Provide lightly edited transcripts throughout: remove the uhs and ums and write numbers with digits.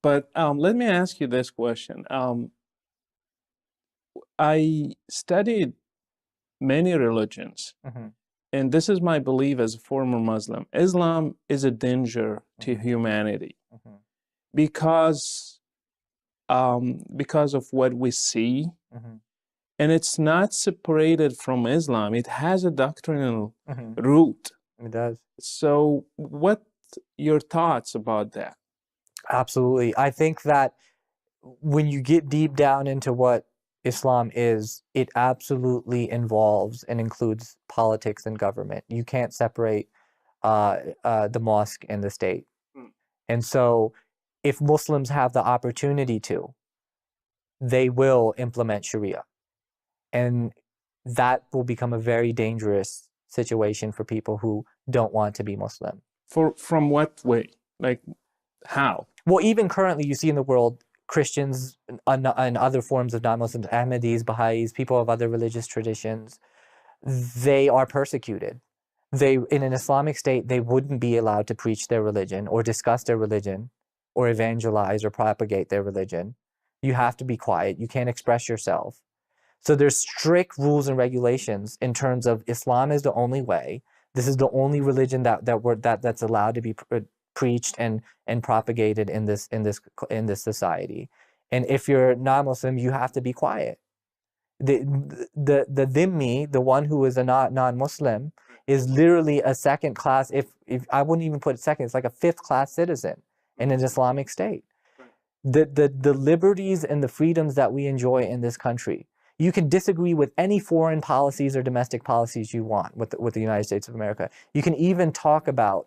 But let me ask you this question. I studied many religions, Hmm. and this is my belief as a former Muslim. Islam is a danger to Hmm. humanity Hmm. because of what we see, Hmm. and it's not separated from Islam. It has a doctrinal Hmm. root. It does. So, what your thoughts about that? Absolutely. I think that when you get deep down into what Islam is, it absolutely involves and includes politics and government. You can't separate the mosque and the state. Hmm. And so, if Muslims have the opportunity to, they will implement Sharia. And that will become a very dangerous situation for people who don't want to be Muslim. From what way? Like how? Well, even currently, you see in the world Christians and other forms of non-Muslims, Ahmadis, Baha'is, people of other religious traditions, they are persecuted. In an Islamic state, they wouldn't be allowed to preach their religion or discuss their religion or evangelize or propagate their religion. You have to be quiet. You can't express yourself. So there's strict rules and regulations in terms of Islam is the only way. This is the only religion that's allowed to be preached and propagated in this society. And if you're non-Muslim, you have to be quiet. The dhimmi, the one who is a non-Muslim, is literally a second class. If I wouldn't even put it second, it's like a fifth class citizen in an Islamic state. The liberties and the freedoms that we enjoy in this country. You can disagree with any foreign policies or domestic policies you want with the United States of America. You can even talk about,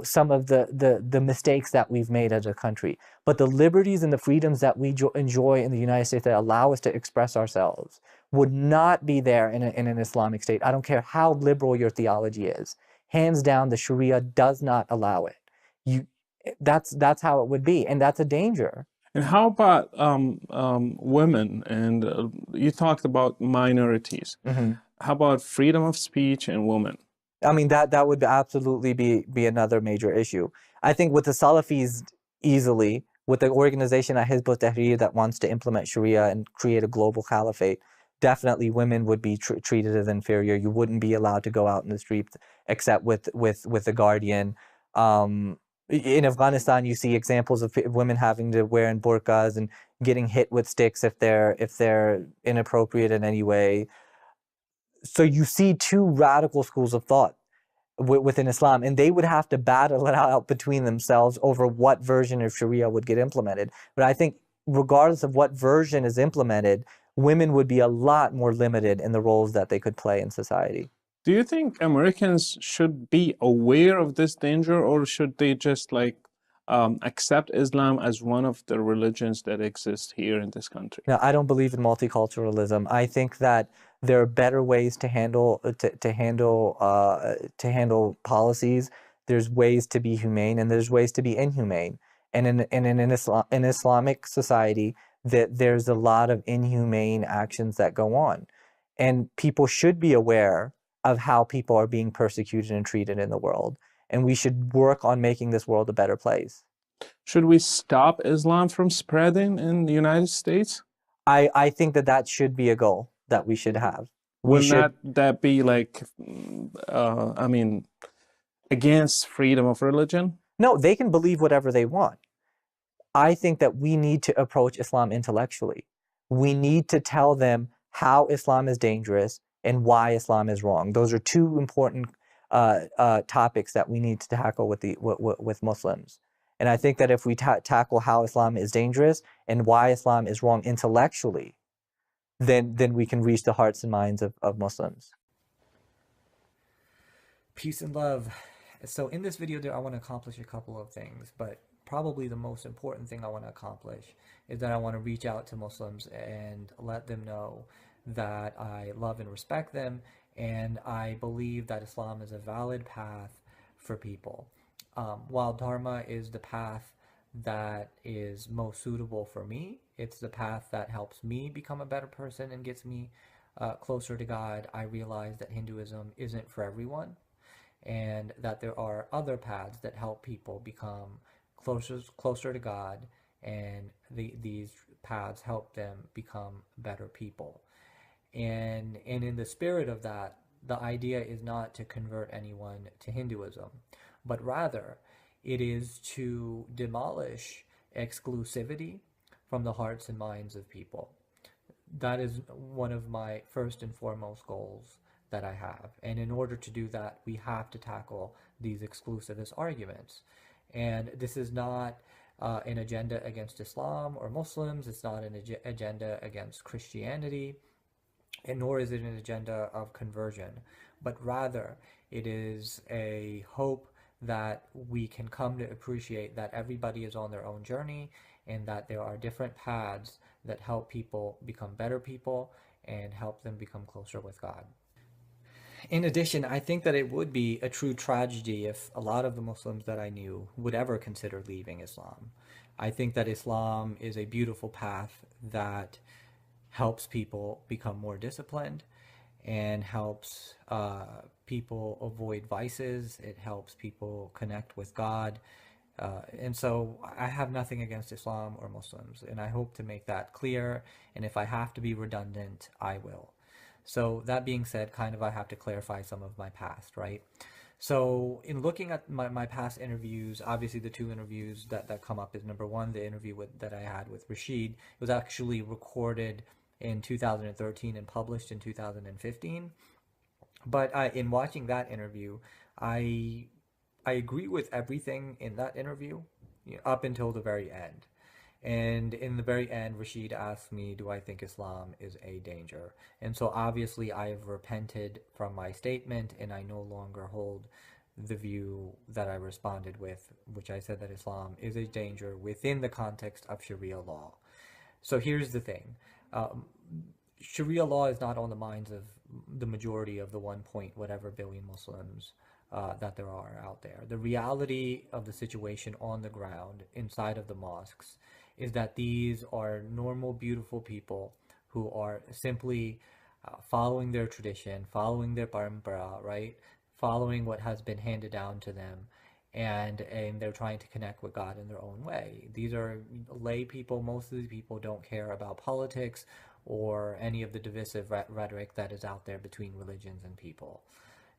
some of the mistakes that we've made as a country. But the liberties and the freedoms that we enjoy in the United States that allow us to express ourselves would not be there in an Islamic state. I don't care how liberal your theology is. Hands down, the Sharia does not allow it. You, that's how it would be, and that's a danger. And how about women? And you talked about minorities. Hmm. How about freedom of speech and women? I mean, that would absolutely be another major issue. I think with the Salafis, easily with the organization at Hizb ut-Tahrir that wants to implement Sharia and create a global caliphate, definitely women would be treated as inferior. You wouldn't be allowed to go out in the streets except with a guardian. In Afghanistan, you see examples of women having to wear in burqas and getting hit with sticks if they're inappropriate in any way. So you see two radical schools of thought within Islam, and they would have to battle it out between themselves over what version of Sharia would get implemented. But I think, regardless of what version is implemented, women would be a lot more limited in the roles that they could play in society. Do you think Americans should be aware of this danger, or should they just like accept Islam as one of the religions that exist here in this country? Now, I don't believe in multiculturalism. I think that there are better ways to handle policies. There's ways to be humane, and there's ways to be inhumane. And in Islamic society, that there's a lot of inhumane actions that go on, and people should be aware of how people are being persecuted and treated in the world. And we should work on making this world a better place. Should we stop Islam from spreading in the United States? I think that should be a goal that we should have. We Will should. not that be like, I mean, against freedom of religion? No, they can believe whatever they want. I think that we need to approach Islam intellectually. We need to tell them how Islam is dangerous and why Islam is wrong. Those are two important topics that we need to tackle with Muslims. And I think that if we tackle how Islam is dangerous and why Islam is wrong intellectually, then we can reach the hearts and minds of Muslims. Peace and love. So in this video, I want to accomplish a couple of things, but probably the most important thing I want to accomplish is that I want to reach out to Muslims and let them know that I love and respect them, and I believe that Islam is a valid path for people. While Dharma is the path that is most suitable for me, it's the path that helps me become a better person and gets me closer to God. I realize that Hinduism isn't for everyone, and that there are other paths that help people become closer to God and these paths help them become better people. And in the spirit of that, the idea is not to convert anyone to Hinduism, but rather it is to demolish exclusivity from the hearts and minds of people. That is one of my first and foremost goals that I have. And in order to do that, we have to tackle these exclusivist arguments. And this is not an agenda against Islam or Muslims. It's not an agenda against Christianity, and nor is it an agenda of conversion, but rather it is a hope that we can come to appreciate that everybody is on their own journey and that there are different paths that help people become better people and help them become closer with God. In addition, I think that it would be a true tragedy if a lot of the Muslims that I knew would ever consider leaving Islam. I think that Islam is a beautiful path that helps people become more disciplined and helps people avoid vices. It helps people connect with God. And so I have nothing against Islam or Muslims, and I hope to make that clear. And if I have to be redundant, I will. So that being said, kind of I have to clarify some of my past, right? So in looking at my past interviews, obviously the two interviews that come up is number one, the interview that I had with Rashid. It was actually recorded in 2013 and published in 2015. But in watching that interview, I agree with everything in that interview, up until the very end. And in the very end, Rashid asked me, do I think Islam is a danger? And so obviously I have repented from my statement, and I no longer hold the view that I responded with, which I said that Islam is a danger within the context of Sharia law. So here's the thing. Sharia law is not on the minds of the majority of the 1 point whatever billion Muslims that there are out there. The reality of the situation on the ground inside of the mosques is that these are normal, beautiful people who are simply following their tradition, following their parampara, right? Following what has been handed down to them, and they're trying to connect with God in their own way. These are lay people. Most of these people don't care about politics or any of the divisive rhetoric that is out there between religions and people.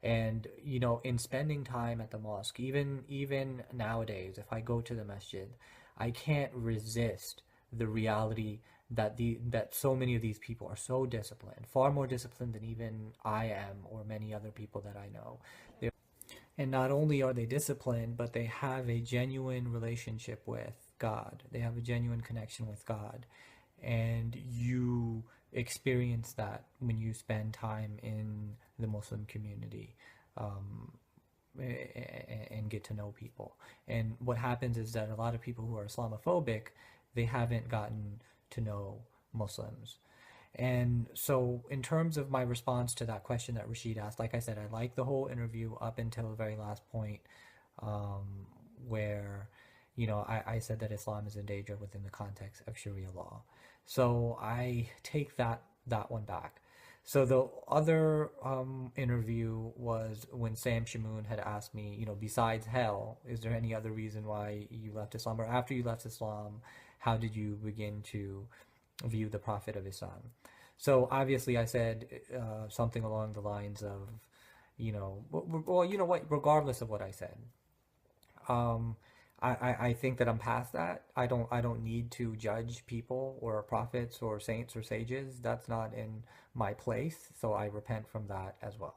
And in spending time at the mosque, even nowadays, if I go to the masjid, I can't resist the reality that so many of these people are so disciplined, far more disciplined than even I am or many other people that I know. And not only are they disciplined, but they have a genuine relationship with God. They have a genuine connection with God. And you experience that when you spend time in the Muslim community and get to know people. And what happens is that a lot of people who are Islamophobic, they haven't gotten to know Muslims. And so in terms of my response to that question that Rashid asked, like I said, I liked the whole interview up until the very last point where, I said that Islam is in danger within the context of Sharia law. So I take that one back. So the other interview was when Sam Shamoon had asked me, besides hell, is there any other reason why you left Islam? Or after you left Islam, how did you begin to view the Prophet of Islam? So obviously I said something along the lines of, regardless of what I said, I think that I'm past that. I don't need to judge people or prophets or saints or sages. That's not in my place. So I repent from that as well.